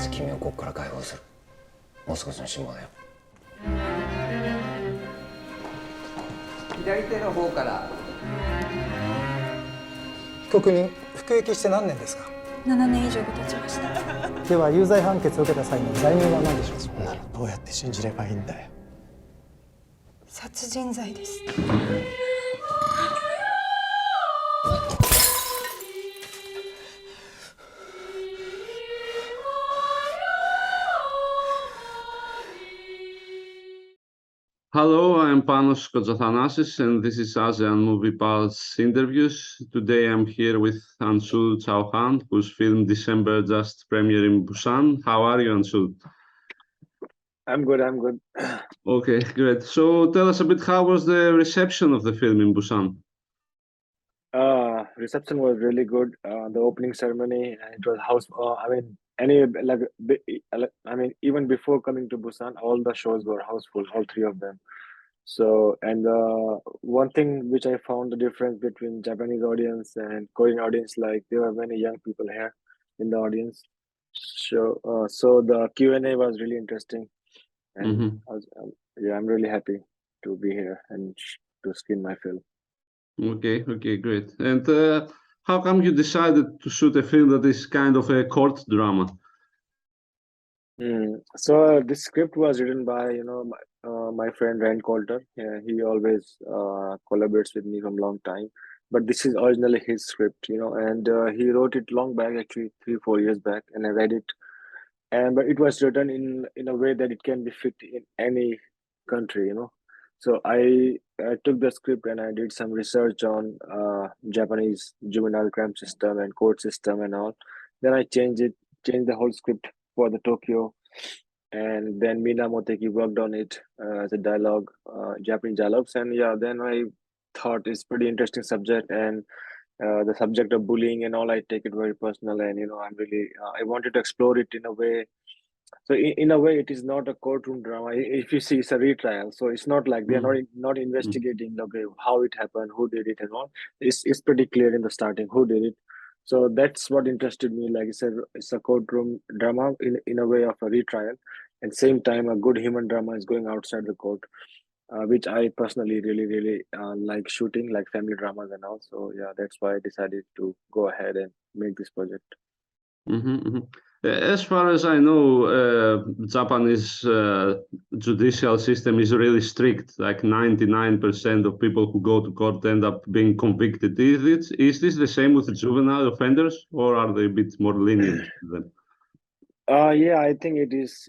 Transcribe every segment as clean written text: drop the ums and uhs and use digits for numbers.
ず君をここから解放する。もう少しの辛抱だよ。左手の方から。被告人、服役して何年ですか？7年以上が経ちました。では有罪判決を受けた際の罪名は何でしょう？そんなのどうやって信じればいいんだよ。殺人罪です。Hello, I'm Panos Kotzathanasis, and this is ASEAN Movie Pulse Interviews. Today I'm here with Anshul Chauhan, whose film December just premiered in Busan. How are you, Anshul? I'm good. Okay, great. So tell us a bit, how was the reception of the film in Busan? Reception was really good. The opening ceremony, it was even before coming to Busan, all the shows were houseful, all three of them. So, and one thing which I found the difference between Japanese audience and Korean audience, like there were many young people here in the audience. So the Q&A was really interesting, and I'm really happy to be here and to screen my film. Okay, great. And how come you decided to shoot a film that is kind of a court drama? So this script was written by my friend Rand Coulter. Yeah, he always collaborates with me from long time. But this is originally his script, and he wrote it long back, actually 3-4 years back, and I read it. But it was written in a way that it can be fit in any country, So I took the script and I did some research on Japanese juvenile crime system and court system and all. Then I changed the whole script for the Tokyo, and then Mina Moteki worked on it as a dialogue, Japanese dialogues, and yeah, then I thought it's pretty interesting subject, and the subject of bullying and all, I take it very personal, and I'm really I wanted to explore it in a way. So in a way, it is not a courtroom drama. If you see, it's a retrial. So it's not like they are not investigating how it happened, who did it, and all. It's pretty clear in the starting who did it. So that's what interested me. Like it's a courtroom drama in a way of a retrial, and same time a good human drama is going outside the court, which I personally really like shooting, like family dramas and all. So yeah, that's why I decided to go ahead and make this project. As far as I know, Japanese judicial system is really strict. Like 99% of people who go to court end up being convicted. Is this the same with the juvenile offenders, or are they a bit more lenient to them? Yeah, I think it is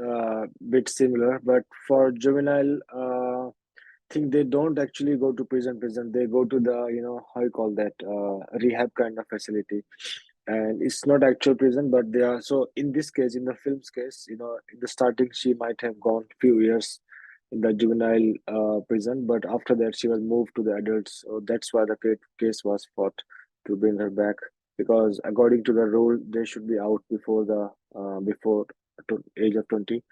a bit similar, but for juvenile, I think they don't actually go to prison. They go to the how you call that, rehab kind of facility, and it's not actual prison, but they are. So in this case, in the film's case, in the starting she might have gone few years in the juvenile prison, but after that she was moved to the adults. So that's why the case was fought to bring her back, because according to the rule they should be out before before age of 20.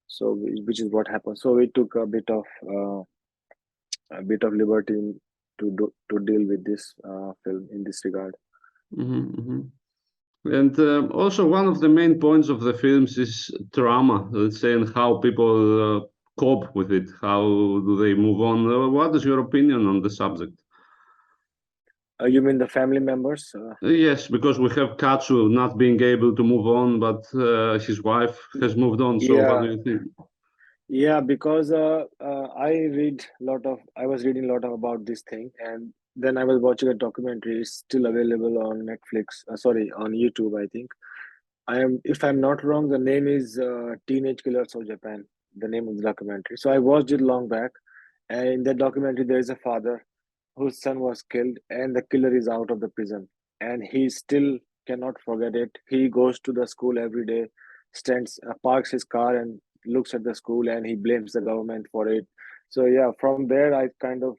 So which is what happened. So we took a bit of liberty to deal with this film in this regard. And also one of the main points of the films is trauma, let's say, and how people cope with it. How do they move on? What is your opinion on the subject? You mean the family members? Yes, because we have Katsu not being able to move on, but his wife has moved on. So what do you think? Yeah, because I was reading a lot about this thing, and then I was watching a documentary. It's still available on Netflix. On YouTube, I think. If I'm not wrong, the name is Teenage Killers of Japan. The name of the documentary. So I watched it long back, and in that documentary, there is a father whose son was killed, and the killer is out of the prison, and he still cannot forget it. He goes to the school every day, parks his car, and looks at the school, and he blames the government for it. So yeah, from there I kind of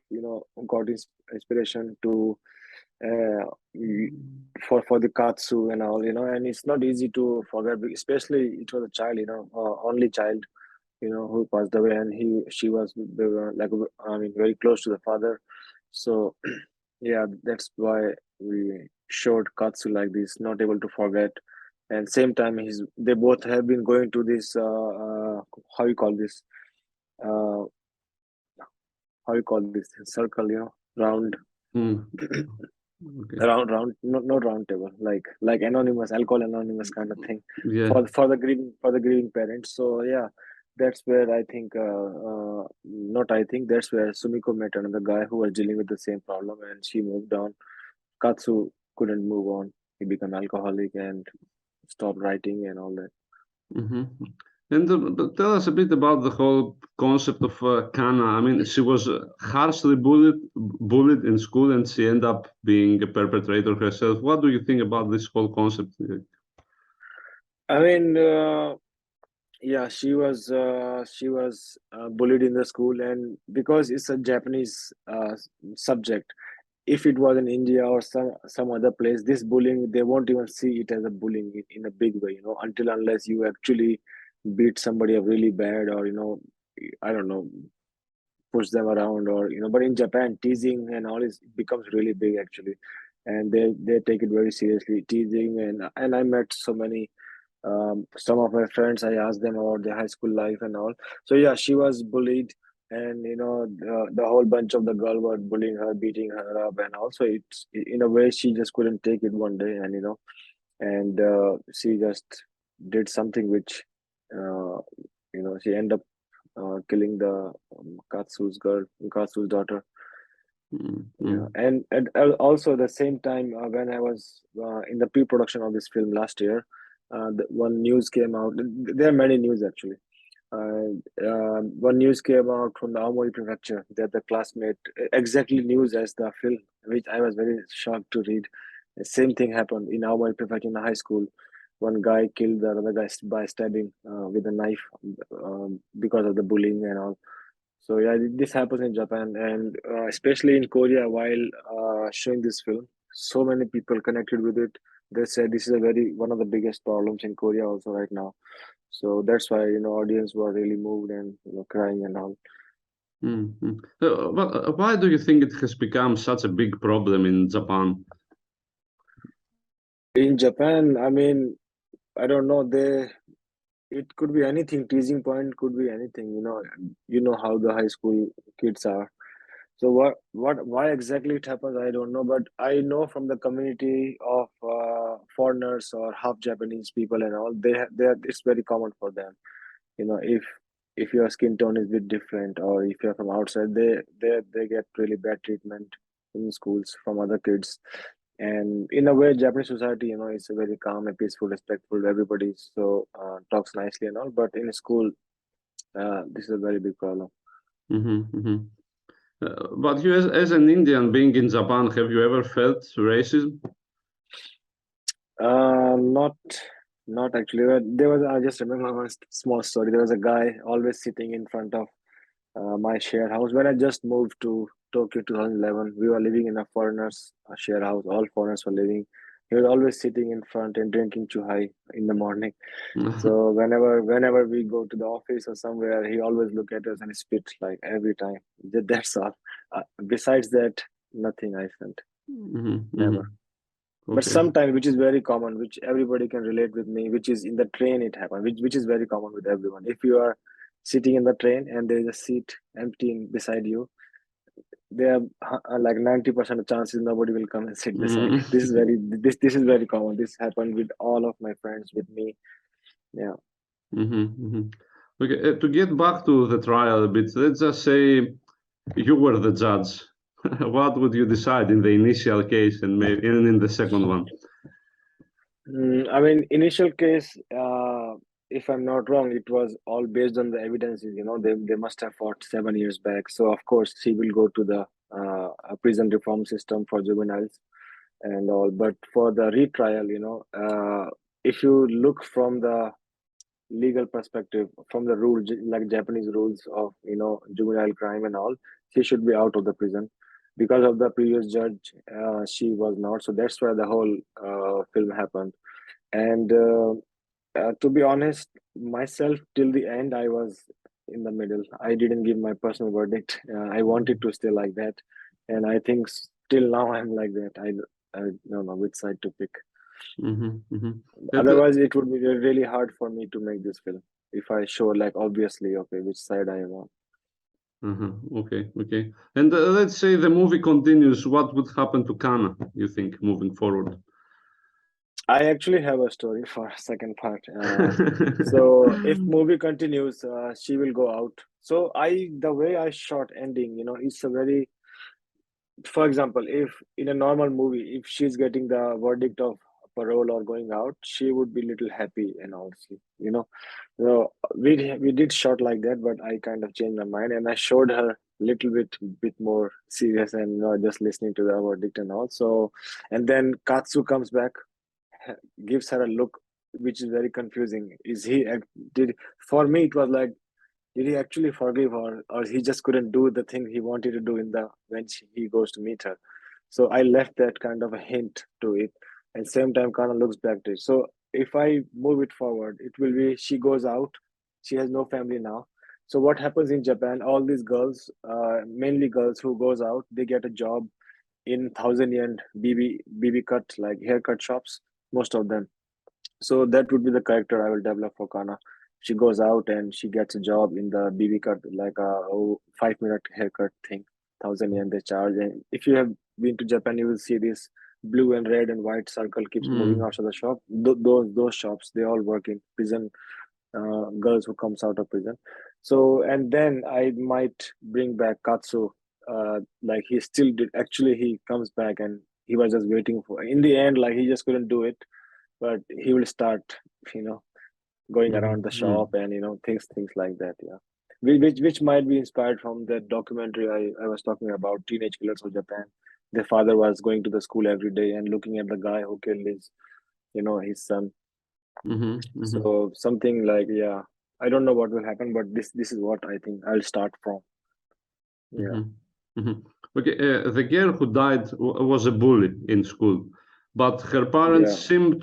got inspiration to for the Katsu and all, and it's not easy to forget, especially it was a child, only child, who passed away, and they were like, I mean, very close to the father. So yeah, that's why we showed Katsu like this, not able to forget, and same time they both have been going to this how you call this uh, how you call this circle, round Mm. Okay. round not round table, like anonymous alcohol anonymous kind of thing Yeah. for the grieving parents. So yeah, that's where I think not I think that's where Sumiko met another guy who was dealing with the same problem, and she moved on. Katsu couldn't move on. He became alcoholic and stopped writing and all that. Mm-hmm. And but tell us a bit about the whole concept of Kana. I mean, she was harshly bullied in school, and she ended up being a perpetrator herself. What do you think about this whole concept? I mean, yeah, she was bullied in the school, and because it's a Japanese subject, if it was in India or some other place, this bullying, they won't even see it as a bullying in a big way, until unless you actually beat somebody up really bad, or I don't know, push them around, or but in Japan, teasing and all is becomes really big actually, and they take it very seriously, teasing. And I met so many some of my friends, I asked them about their high school life and all. So yeah, she was bullied, and the whole bunch of the girl were bullying her, beating her up, and also it's in a way she just couldn't take it one day, and she just did something which uh, she ended up killing the Katsu's daughter. Yeah, Mm-hmm. and also the same time when I was in the pre-production of this film last year, one news came out. There are many news actually. One news came out from the Aomori prefecture that the classmate exactly news as the film, which I was very shocked to read. The same thing happened in Aomori prefecture in the high school. One guy killed the other guy by stabbing with a knife because of the bullying and all. So yeah, this happens in Japan, and especially in Korea. While showing this film, so many people connected with it. They said this is a very one of the biggest problems in Korea also right now. So that's why audience were really moved and crying and all. Mm-hmm. Why do you think it has become such a big problem in Japan? In Japan, I mean, I don't know. It could be anything. Teasing point could be anything. You know how the high school kids are. So why exactly it happens, I don't know. But I know from the community of foreigners or half Japanese people and all, it's very common for them. If your skin tone is a bit different, or if you're from outside, they get really bad treatment in schools from other kids. And in a way, Japanese society, it's a very calm and peaceful, respectful. Everybody so talks nicely and all. But in school, this is a very big problem. Mm-hmm. Mm-hmm. But you, as an Indian being in Japan, have you ever felt racism? Not actually. But I just remember one small story. There was a guy always sitting in front of my share house. When I just moved to Tokyo 2011, we were living in a foreigners share house. All foreigners were living. He was always sitting in front and drinking chuhai in the morning. So whenever we go to the office or somewhere, he always look at us and spit like every time. That's all. Besides that, nothing I felt. Mm-hmm. Never. Mm-hmm. But Okay. sometimes, which is very common, which everybody can relate with me, which is in the train it happens, which is very common with everyone. If you are sitting in the train and there is a seat empty beside you, there are like 90% of chances nobody will come and sit beside you. This is Mm-hmm. very common. This happened with all of my friends, with me. Yeah. Mm-hmm. Mm-hmm. Okay. To get back to the trial a bit, let's just say you were the judge. What would you decide in the initial case and maybe in the second one? I mean, initial case, if I'm not wrong, it was all based on the evidences. They must have fought 7 years back. So of course, he will go to the prison reform system for juveniles and all. But for the retrial, if you look from the legal perspective, from the rules, like Japanese rules of juvenile crime and all, she should be out of the prison. Because of the previous judge, she was not. So that's why the whole film happened. And to be honest, myself, till the end, I was in the middle. I didn't give my personal verdict. I wanted to stay like that, and I think still now I'm like that. I don't know which side to pick. Otherwise, it would be really hard for me to make this film if I show like obviously, okay, which side I am on. Okay. And let's say the movie continues. What would happen to Kana, you think, moving forward? I actually have a story for second part. So if movie continues, she will go out. So the way I shot ending, it's a very, for example, if in a normal movie, if she's getting the verdict of parole or going out, she would be little happy and also, So we did shot like that, but I kind of changed my mind and I showed her little bit more serious and just listening to the verdict and all. So, and then Katsu comes back, gives her a look which is very confusing. Did for me it was like, did he actually forgive her, or he just couldn't do the thing he wanted to do when he goes to meet her? So I left that kind of a hint to it, and same time Kana looks back to it. So if I move it forward, it will be she goes out, she has no family now. So what happens in Japan? All these girls, mainly girls who goes out, they get a job in 1,000 yen BB cut, like haircut shops, most of them. So that would be the character I will develop for Kana. She goes out and she gets a job in the BB cut, like a 5 minute haircut thing, 1,000 yen they charge. And if you have been to Japan, you will see this blue and red and white circle keeps moving out of the shop. Those shops, they all work in prison, girls who comes out of prison. So and then I might bring back Katsu. Like he still did. Actually, he comes back and he was just waiting for. In the end, like he just couldn't do it, but he will start, going around the shop and things like that. Yeah, which might be inspired from that documentary I was talking about, Teenage Killers of Japan. The father was going to the school every day and looking at the guy who killed his son. So something like, yeah, I don't know what will happen, but this is what I think I'll start from. Yeah. Okay, the girl who died was a bully in school, but her parents seem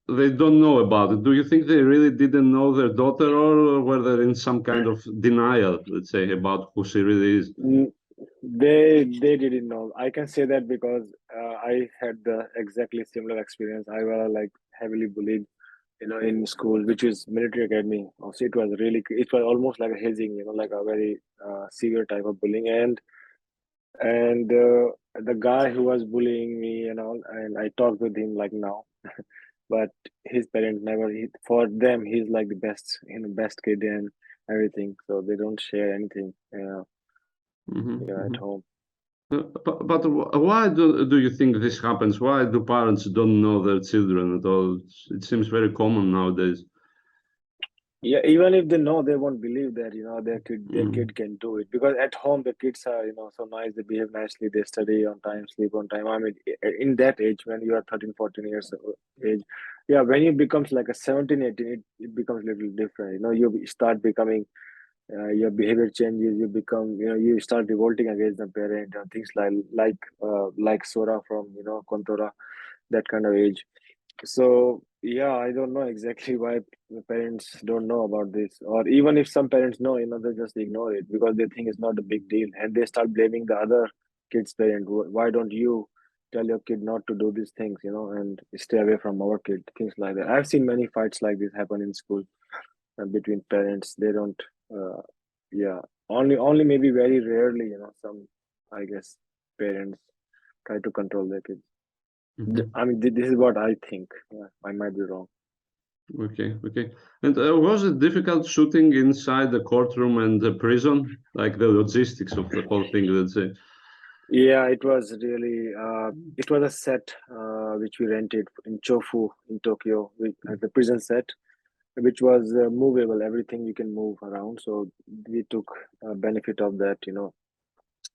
they don't know about it. Do you think they really didn't know their daughter, or were they in some kind of denial, let's say, about who she really is? They didn't know. I can say that because I had the exactly similar experience. I was like heavily bullied, in school, which is military academy. Also, it was almost like a hazing, like a very severe type of bullying. And the guy who was bullying me and all, and I talked with him like now, but his parents never. For them, he's like the best, best kid and everything. So they don't share anything, at home. But why do you think this happens? Why do parents don't know their children at all? It seems very common nowadays. Yeah, even if they know, they won't believe that their kid can do it, because at home the kids are so nice, they behave nicely, they study on time, sleep on time. I mean, in that age, when you are 13, 14 years of age, yeah, when you becomes like a 17, 18, it becomes a little different. You start becoming, your behavior changes, you become, you start revolting against the parent and things like Sora from Kontora, that kind of age. So yeah, I don't know exactly why the parents don't know about this, or even if some parents know, they just ignore it because they think it's not a big deal, and they start blaming the other kid's parent. Why don't you tell your kid not to do these things, and stay away from our kid? Things like that. I've seen many fights like this happen in school, between parents. They don't. Yeah, only maybe very rarely, some, I guess, parents try to control their kids. I mean, this is what I think. Yeah, I might be wrong. Okay. And was it difficult shooting inside the courtroom and the prison, like the logistics of the whole thing, let's say? Yeah, it was really. It was a set which we rented in Chofu in Tokyo, the prison set, which was movable. Everything you can move around. So we took benefit of that.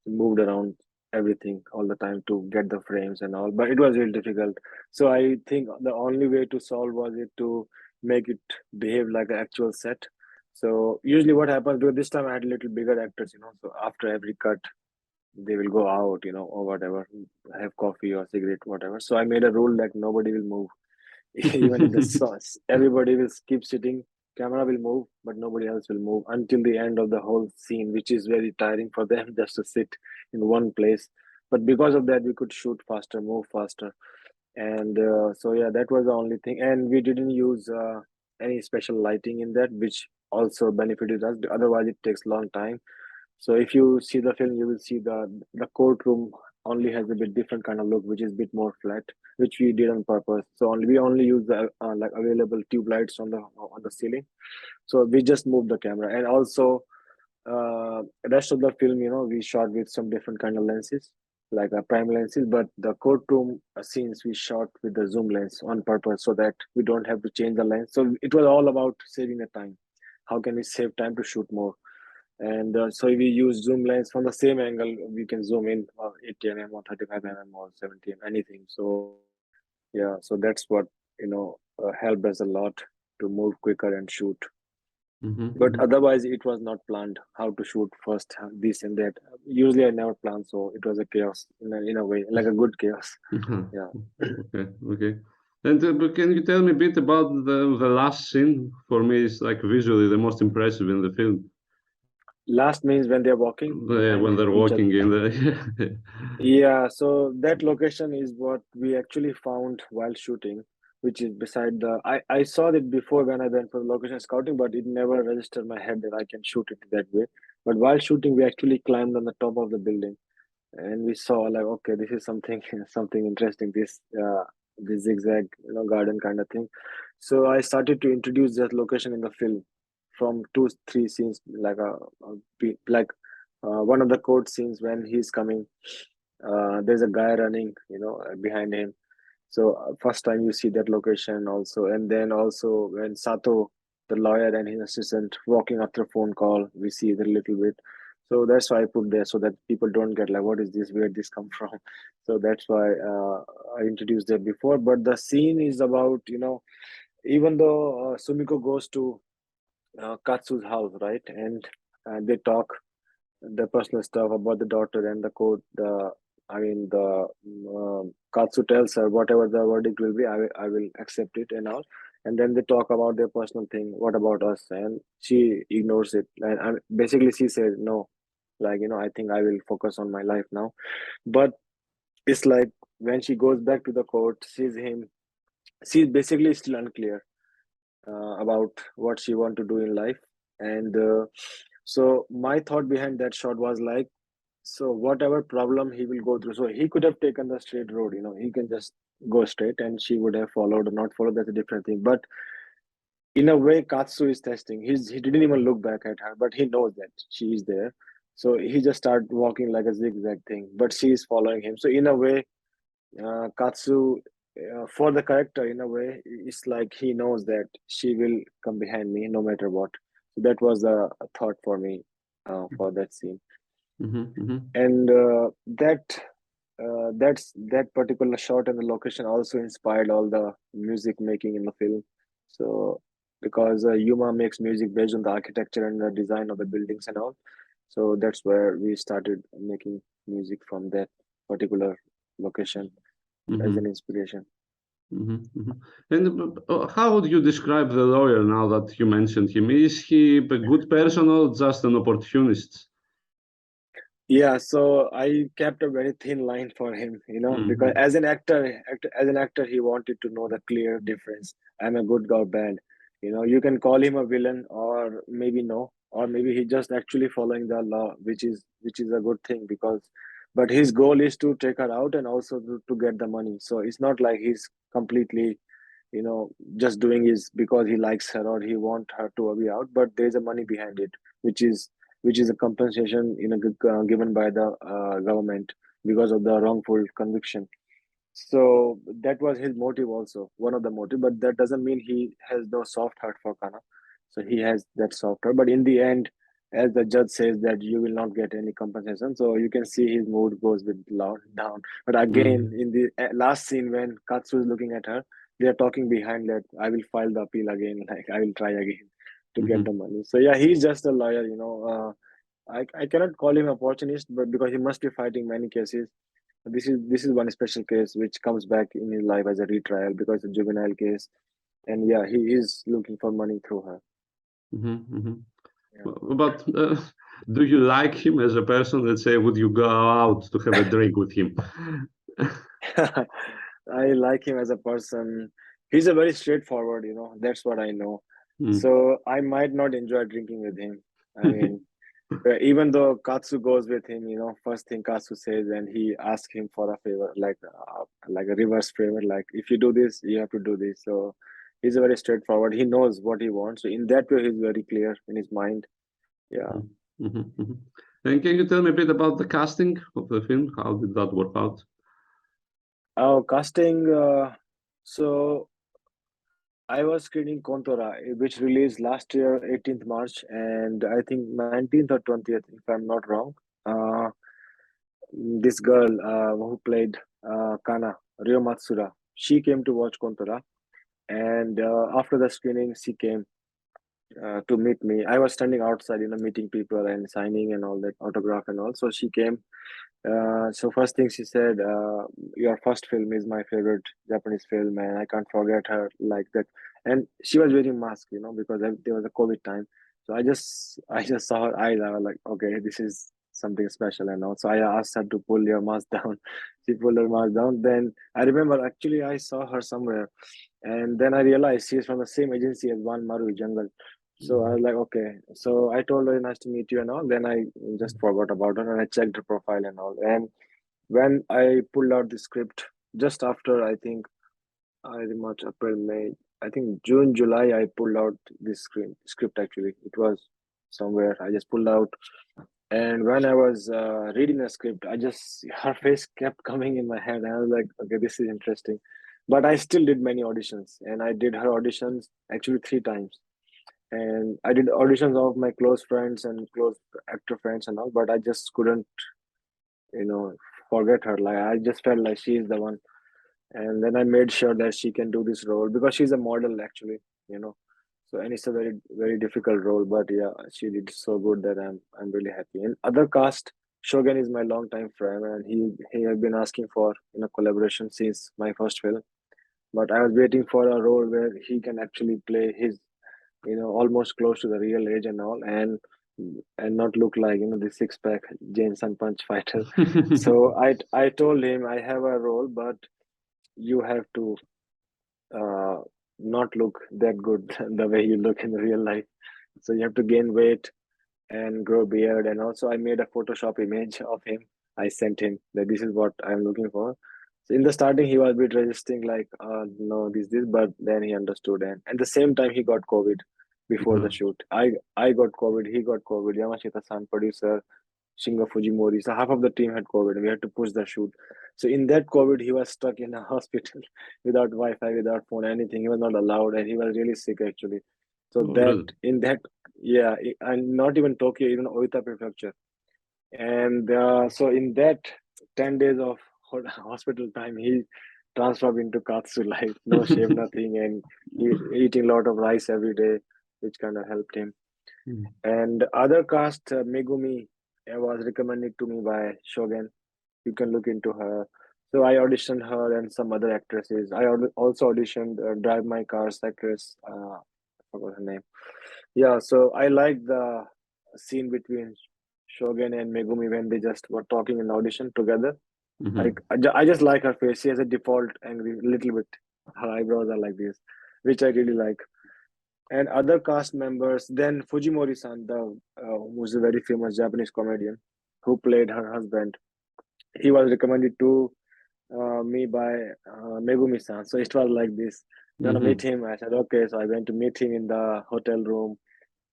Moved around everything all the time to get the frames and all, but it was really difficult. So I think the only way to solve was it to make it behave like an actual set. So usually what happens, because this time I had a little bigger actors, so after every cut they will go out, or whatever, have coffee or cigarette, whatever. So I made a rule that nobody will move. Even in the sauce, everybody will keep sitting, camera will move, but nobody else will move until the end of the whole scene, which is very tiring for them just to sit in one place. But because of that, we could shoot faster, move faster. And so yeah, that was the only thing, and we didn't use any special lighting in that, which also benefited us. Otherwise it takes long time. So if you see the film, you will see the courtroom only has a bit different kind of look, which is a bit more flat, which we did on purpose. So only we only use the like available tube lights on the ceiling. So we just moved the camera, and also rest of the film, we shot with some different kind of lenses, like prime lenses. But the courtroom scenes we shot with the zoom lens on purpose, so that we don't have to change the lens. So it was all about saving the time. How can we save time to shoot more? And so we use zoom lens from the same angle. We can zoom in 80 mm or 35 mm or 70 anything. So yeah, so that's what helped us a lot to move quicker and shoot. But otherwise, it was not planned how to shoot first, this and that. Usually, I never plan, so it was a chaos in a way, like a good chaos. Yeah. Okay. And but can you tell me a bit about the last scene? For me, it's like visually the most impressive in the film. Last means when they're walking behind When they're each other. walking in the. Yeah, so that location is what we actually found while shooting, which is beside the. I saw it before when I went for the location scouting, but it never registered my head that I can shoot it that way. But while shooting, we actually climbed on the top of the building, and we saw like, okay, this is something something interesting. This zigzag garden kind of thing. So I started to introduce that location in the film from 2 3 scenes, like one of the court scenes when he's coming. There's a guy running, behind him. So first time you see that location also, and then also when Sato, the lawyer, and his assistant walking after a phone call, we see it a little bit. So that's why I put there, so that people don't get like, what is this? Where this come from? So that's why I introduced that before. But the scene is about, even though Sumiko goes to Katsu's house, right, and they talk the personal stuff about the daughter and the court. Katsu tells her whatever the verdict will be, I will accept it and all. And then they talk about their personal thing. What about us? And she ignores it. And basically, she says no. Like, I think I will focus on my life now. But it's like when she goes back to the court, sees him. She's basically still unclear about what she want to do in life. And so my thought behind that shot was like, so whatever problem he will go through, so he could have taken the straight road, he can just go straight and she would have followed or not followed. That's a different thing. But in a way, Katsu is testing. He didn't even look back at her, but he knows that she is there. So he just started walking like a zigzag thing, but she is following him. So in a way, Katsu, for the character, in a way, it's like he knows that she will come behind me no matter what. So that was a thought for me for that scene. And that particular shot and the location also inspired all the music making in the film. So because Yuma makes music based on the architecture and the design of the buildings and all, so that's where we started making music from that particular location as an inspiration. And how would you describe the lawyer now that you mentioned him? Is he a good person or just an opportunist? Yeah, so I kept a very thin line for him, because as an actor, he wanted to know the clear difference. I'm a good guy or bad. You can call him a villain or maybe no, or maybe he just actually following the law, which is a good thing but his goal is to take her out and also to get the money. So it's not like he's completely, just doing is because he likes her or he want her to be out, but there's a money behind it, which is a compensation given by the government because of the wrongful conviction. So that was his motive also, one of the motive, but that doesn't mean he has no soft heart for Kana. So he has that soft heart, but in the end, as the judge says that you will not get any compensation, so you can see his mood goes with loud down. But again, in the last scene when Katsu is looking at her, they are talking behind that I will file the appeal again, like I will try again to get the money. So yeah, he's just a lawyer, I cannot call him a opportunist, but because he must be fighting many cases. This is one special case which comes back in his life as a retrial because it's a juvenile case, and yeah, he is looking for money through her. Yeah. But do you like him as a person? Let's say, would you go out to have a drink with him? I like him as a person. He's a very straightforward, that's what I know. Mm. So I might not enjoy drinking with him. I mean, even though Katsu goes with him, first thing Katsu says, and he asks him for a favor, like a reverse favor, like if you do this, you have to do this. So he's a very straightforward. He knows what he wants. So in that way, he's very clear in his mind. Yeah. And can you tell me a bit about the casting of the film? How did that work out? Our casting. So I was screening Kontora, which released last year, 18th March, and I think 19th or 20th, if I'm not wrong. This girl who played Kana, Ryo Matsuura, she came to watch Kontora, and after the screening, she came to meet me. I was standing outside, meeting people and signing and all that autograph and all. So she came. So first thing she said, your first film is my favorite Japanese film, and I can't forget her like that. And she was wearing mask, because there was a COVID time. So I just saw her eyes. I was like, okay, this is something special and all. So I asked her to pull your mask down. She pulled her mask down. Then I remember actually I saw her somewhere, and then I realized she is from the same agency as One Maru Jungle. So I was like, okay. So I told her, nice to meet you and all. Then I just forgot about her and I checked her profile and all. And when I pulled out the script, just after I think March, April, May, I think June, July, I pulled out this script actually. It was somewhere. I just pulled out. And when I was reading the script, her face kept coming in my head. I was like, okay, this is interesting. But I still did many auditions, and I did her auditions actually 3 times. And I did auditions of my close friends and close actor friends and all, but I just couldn't, forget her. Like I just felt like she is the one. And then I made sure that she can do this role because she's a model actually, So and it's a very, very difficult role, but yeah, she did so good that I'm really happy. And other cast, Shogen is my longtime friend, and he has been asking for collaboration since my first film. But I was waiting for a role where he can actually play his almost close to the real age and all, and not look like the six-pack James and Punch fighter. So I told him I have a role, but you have to not look that good the way you look in real life. So you have to gain weight and grow beard, and also I made a Photoshop image of him. I sent him that this is what I'm looking for. So in the starting, he was a bit resisting, like, no, this, but then he understood. And at the same time, he got COVID before the shoot. I got COVID, he got COVID, Yamashita-san, producer, Shingo Fujimori. So half of the team had COVID. We had to push the shoot. So in that COVID, he was stuck in a hospital without Wi-Fi, without phone, anything. He was not allowed, and he was really sick actually. So yeah, and not even Tokyo, even Oita Prefecture. And so in that 10 days of hospital time, he transformed into Katsu, like no shave, nothing, and he's eating a lot of rice every day, which kind of helped him. And other cast, Megumi, was recommended to me by Shogen. You can look into her. So I auditioned her and some other actresses. I also auditioned Drive My Car's actress. I forgot her name. Yeah, so I like the scene between Shogen and Megumi when they just were talking in audition together. Like I just like her face. She has a default angry little bit. Her eyebrows are like this, which I really like. And other cast members, then Fujimori-san, who's a very famous Japanese comedian who played her husband. He was recommended to me by Megumi-san. So it was like this. You want to meet him? I said, okay. So I went to meet him in the hotel room.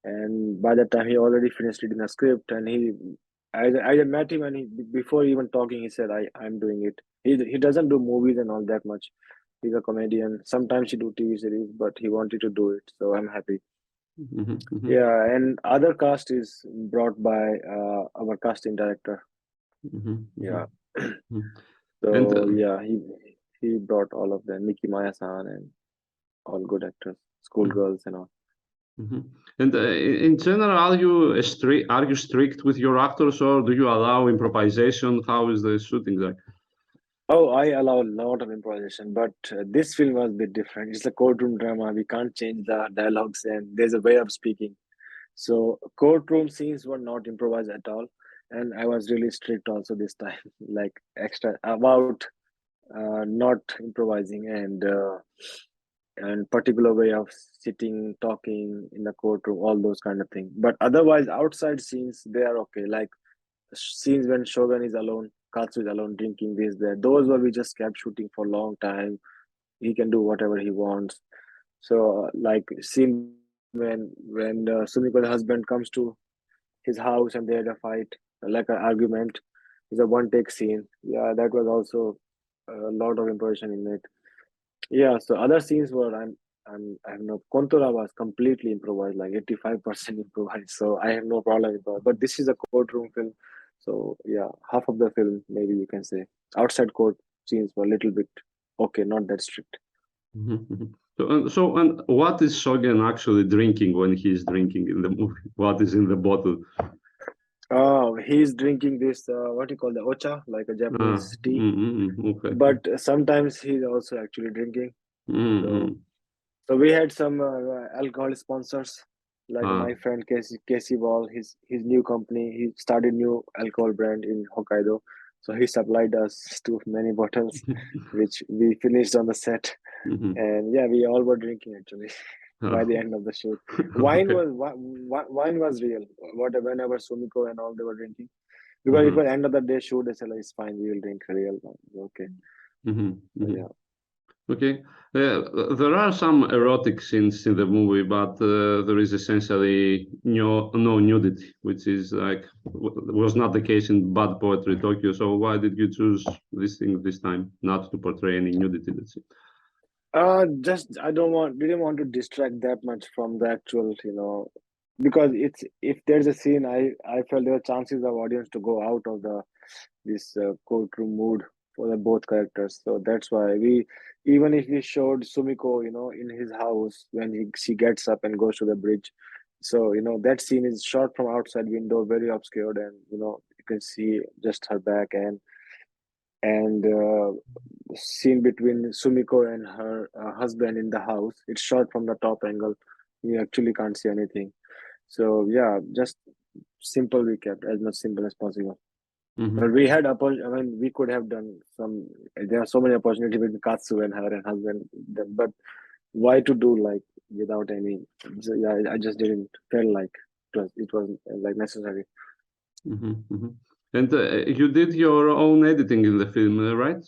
And by that time, he already finished reading the script. And I met him, and before even talking, he said, I'm doing it. He doesn't do movies and all that much. He's a comedian. Sometimes he do TV series, but he wanted to do it. So I'm happy. Yeah, and other cast is brought by our casting director. Yeah. So And, yeah, he brought all of them, Miki Maya-san and all good actors, schoolgirls and all. And in general, are you strict with your actors, or do you allow improvisation? How is the shooting like? Oh, I allow a lot of improvisation, but this film was a bit different. It's a courtroom drama. We can't change the dialogues, and there's a way of speaking. So courtroom scenes were not improvised at all, and I was really strict also this time, like extra about not improvising, and particular way of sitting, talking in the courtroom, all those kind of things. But otherwise, outside scenes they are okay. Like scenes when Shogun is alone, Katsu is alone, drinking this, that. Those were we just kept shooting for a long time. He can do whatever he wants. So, like scene when Sumiko's husband comes to his house and they had a fight, like an argument. It's a one take scene. Yeah, that was also a lot of impression in it. Yeah, so other scenes were I have no Kontora was completely improvised, like 85% improvised. So I have no problem with that. But this is a courtroom film. So yeah, half of the film, maybe you can say. Outside court scenes were a little bit okay, not that strict. Mhm. So, what is Shogen actually drinking when he's drinking in the movie? What is in the bottle? Oh, he's drinking this what you call the ocha, like a Japanese tea. Okay. But sometimes he's also actually drinking. So Mm-hmm. so we had some alcohol sponsors, like Ah. my friend Casey Ball. His new company. He started new alcohol brand in Hokkaido. So he supplied us to many bottles, which we finished on the set. Mhm. And yeah, we all were drinking actually by the Oh. end of the shoot. Okay. Wine was real. Whenever Sumiko and all they were drinking, because it Mm-hmm. was end of the day shoot. They said like, it's fine, we will drink real wine. Okay, Mm-hmm. so Mm-hmm. yeah. Okay. There are some erotic scenes in the movie, but there is essentially no nudity, which is like was not the case in Bad Poetry Tokyo. So why did you choose this thing this time, not to portray any nudity? Let's see. Just I didn't want to distract that much from the actual, because it's if there's a scene, I felt there are chances of audience to go out of the this courtroom mood for the both characters. So that's why even if we showed Sumiko, in his house when she gets up and goes to the bridge, so that scene is shot from outside window, very obscured, and you can see just her back and scene between Sumiko and her husband in the house. It's shot from the top angle. You actually can't see anything. So yeah, just simple we kept as much simple as possible. But Mm-hmm. we had I mean, we could have done some. There are so many opportunities with Katsu and her and husband. But why to do like without any? So, yeah, I just didn't feel like it was like necessary. Mm-hmm. Mm-hmm. And you did your own editing in the film, right?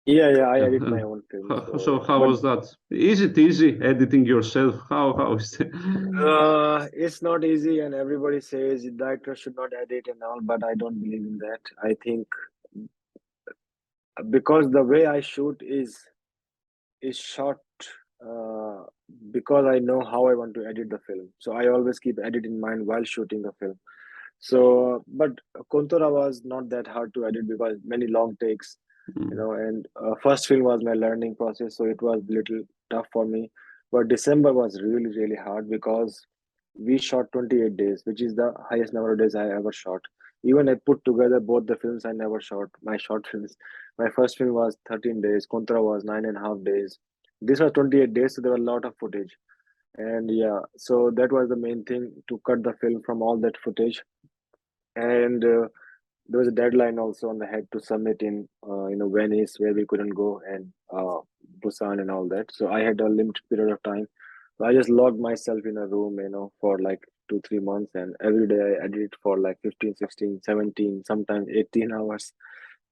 Yeah, I Yeah. edit my own film. So So, how but was that? Is it easy editing yourself? How is it? it's not easy, and everybody says the director should not edit and all, but I don't believe in that. I think because the way I shoot is shot uh, because I know how I want to edit the film. So I always keep edit in mind while shooting the film. So, but Kontora was not that hard to edit because many long takes, Mm, and first film was my learning process, so it was little tough for me. But December was really, really hard because we shot 28 days, which is the highest number of days I ever shot. Even I put together both the films I never shot, my short films. My first film was 13 days, Kontra was 9.5 days. This was 28 days, so there were a lot of footage. And yeah, so that was the main thing to cut the film from all that footage. And there was a deadline also on the head to submit in Venice where we couldn't go, and Busan and all that. So I had a limited period of time. So I just locked myself in a room, for like 2 3 months, and every day I edited for like 15 16 17 sometimes 18 hours,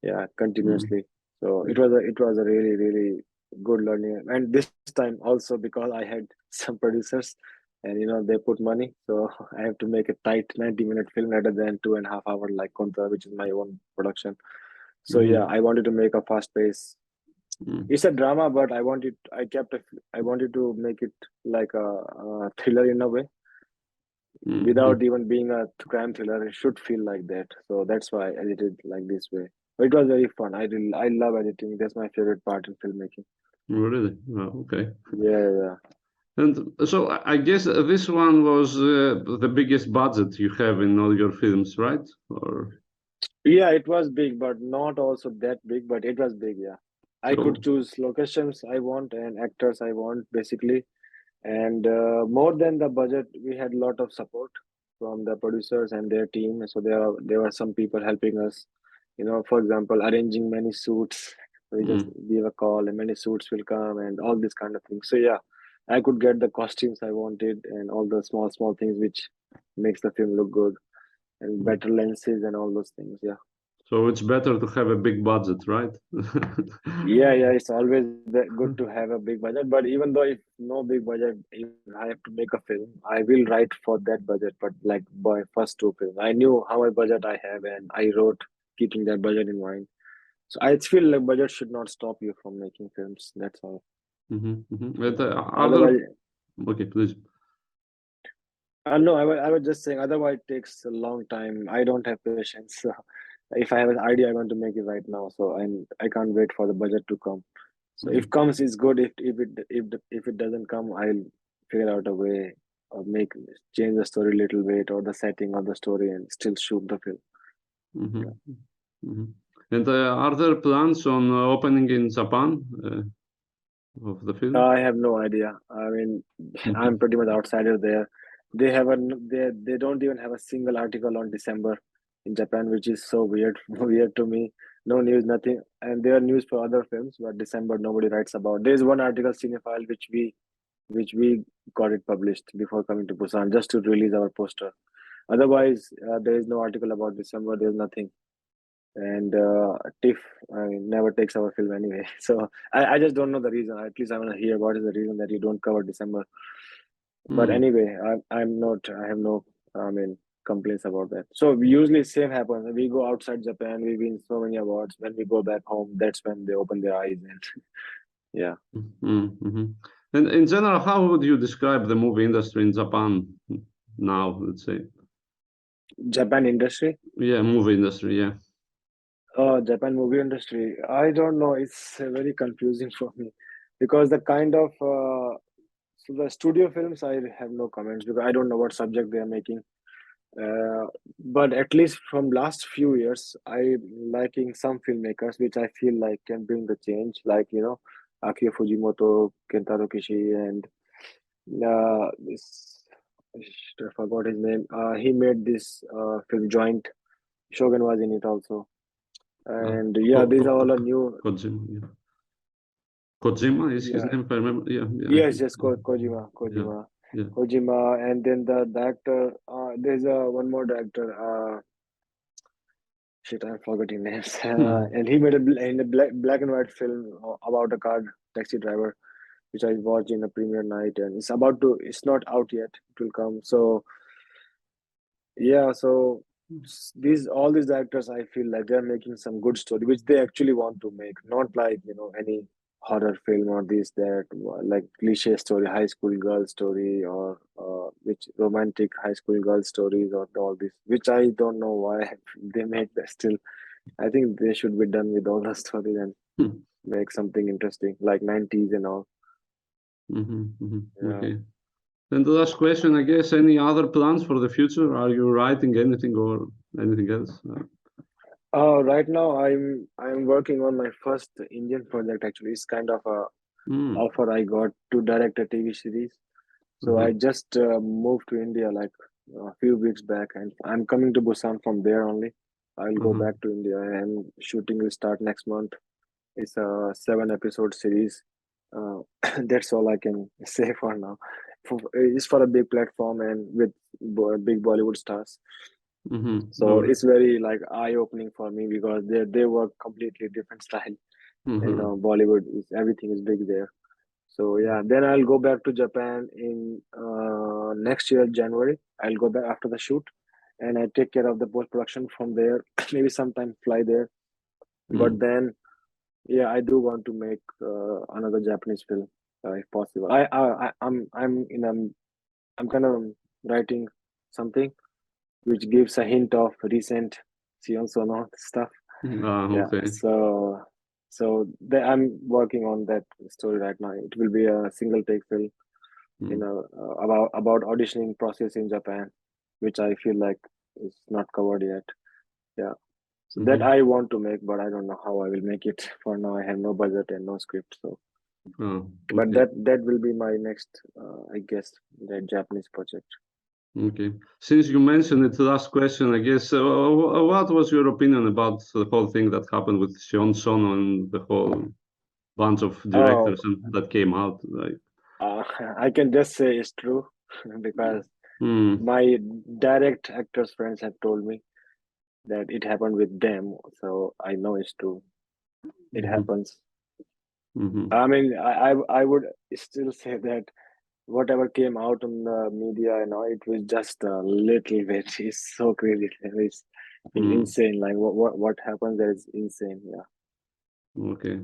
yeah, mm, continuously. So it was a really, really good learning. And this time also, because I had some producers and they put money, so I have to make a tight 90-minute film rather than 2.5 hour like Konta, which is my own production. So yeah, mm, I wanted to make a fast pace. mm, It's a drama, but I wanted to make it like a thriller in a way, without mm, even being a crime thriller. It should feel like that. So that's why I edited like this way. But it was very fun. I love editing. That's my favorite part in filmmaking. really? Oh, okay. Yeah. And so I guess this one was the biggest budget you have in all your films, right? Or Yeah, it was big, but not also that big, but it was big, yeah. I could so. choose locations I want and actors I want, basically. And more than the budget, we had a lot of support from the producers and their team. So there were some people helping us, for example, arranging many suits. So we just give a call, and many suits will come, and all these kind of things. So yeah, I could get the costumes I wanted, and all the small things which makes the film look good, and better lenses and all those things. Yeah. So it's better to have a big budget, right? Yeah, it's always good to have a big budget. But even though if no big budget, if I have to make a film, I will write for that budget. But like my first two films, I knew how much budget I have, and I wrote keeping that budget in mind. So I feel like budget should not stop you from making films. That's all. But, Otherwise, okay, please. no, I was just saying. Otherwise, it takes a long time. I don't have patience. So if I have an idea, I want to make it right now. So I can't wait for the budget to come. So if comes, it's good. If it doesn't come, I'll figure out a way or change the story a little bit or the setting of the story and still shoot the film. And are there plans on opening in Japan of the film? I have no idea. I mean, I'm pretty much outsider there. They don't even have a single article on December in Japan, which is so weird to me. No news, nothing. And there are news for other films, but December nobody writes about. There's one article, Cinephile, which we got it published before coming to Busan just to release our poster. Otherwise, there is no article about December. There's nothing. And TIFF never takes our film anyway. So I just don't know the reason. At least I want to hear what is the reason that you don't cover December. But anyway, I have no complaints about that. So usually same happens. We go outside Japan, we win so many awards. When we go back home, that's when they open their eyes and yeah. And in general, how would you describe the movie industry in Japan now, let's say? Japan industry? Yeah, movie industry, yeah. Japan movie industry. I don't know. It's very confusing for me because the kind of so the studio films, I have no comments because I don't know what subject they are making. But at least from last few years, I'm liking some filmmakers which I feel like can bring the change, like Akio Fujimoto, Kentaro Kishi, and this I forgot his name. He made this film Joint. Shogen was in it also, and yeah, these are all new. Kojima, yeah. Kojima is his name, if I remember. Yeah. Yes, Kojima. Yeah. Kojima, and then the director. There's one more director. Shit, I'm forgetting names. And he made a black and white film about a car taxi driver, which I watched in a premiere night, and it's not out yet. It will come. So yeah, so all these directors, I feel like they're making some good story, which they actually want to make, not like any horror film or this that like cliche story, high school girl story, or which romantic high school girl stories, or all this, which I don't know why they make that. Still, I think they should be done with all the stories and make something interesting like 90s and all. Okay. And the last question, I guess, any other plans for the future? Are you writing anything or anything else? Right now I'm working on my first Indian project. Actually, it's kind of a offer I got to direct a TV series. So I just moved to India like a few weeks back, and I'm coming to Busan from there only. I'll go back to India, and shooting will start next month. It's a 7-episode series. That's all I can say for now. It's for a big platform and with big Bollywood stars. So it's very like eye-opening for me because they work completely different style. Bollywood everything is big there. So yeah, then I'll go back to Japan in next year January. I'll go back after the shoot, and I take care of the post-production from there. Maybe sometime fly there, but then yeah, I do want to make another Japanese film if possible. I'm kind of writing something which gives a hint of recent Sion Sono stuff. Yeah, Okay. so I'm working on that story right now. It will be a single take film, about auditioning process in Japan, which I feel like is not covered yet. Yeah, so that I want to make, but I don't know how I will make it. For now, I have no budget and no script. So, but that will be my next, I guess, that Japanese project. Okay. Since you mentioned it, last question, I guess. What was your opinion about the whole thing that happened with Sion Sono and the whole bunch of Oh, directors that came out? Like, I can just say it's true because my direct actors friends have told me that it happened with them, so I know it's true. It happens. I mean, I would still say that whatever came out on the media, it was just a little bit. It's so crazy. It's insane. Like what happens there is insane. Yeah, Okay,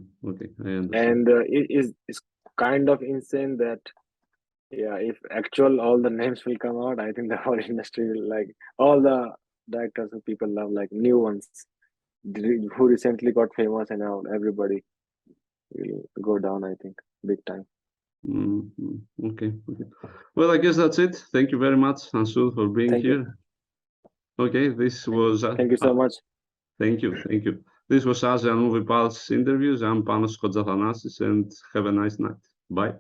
I understand. and it's kind of insane that if actual all the names will come out, I think the whole industry will like all the directors who people love, like new ones who recently got famous and now everybody will go down. I think big time. Okay. Well, I guess that's it. Thank you very much, Anshul, for being Thank you. here. Okay, this was. Thank you so much. Thank you. This was Asian Movie Pulse interviews. I'm Panos Kotzathanasis, and have a nice night. Bye.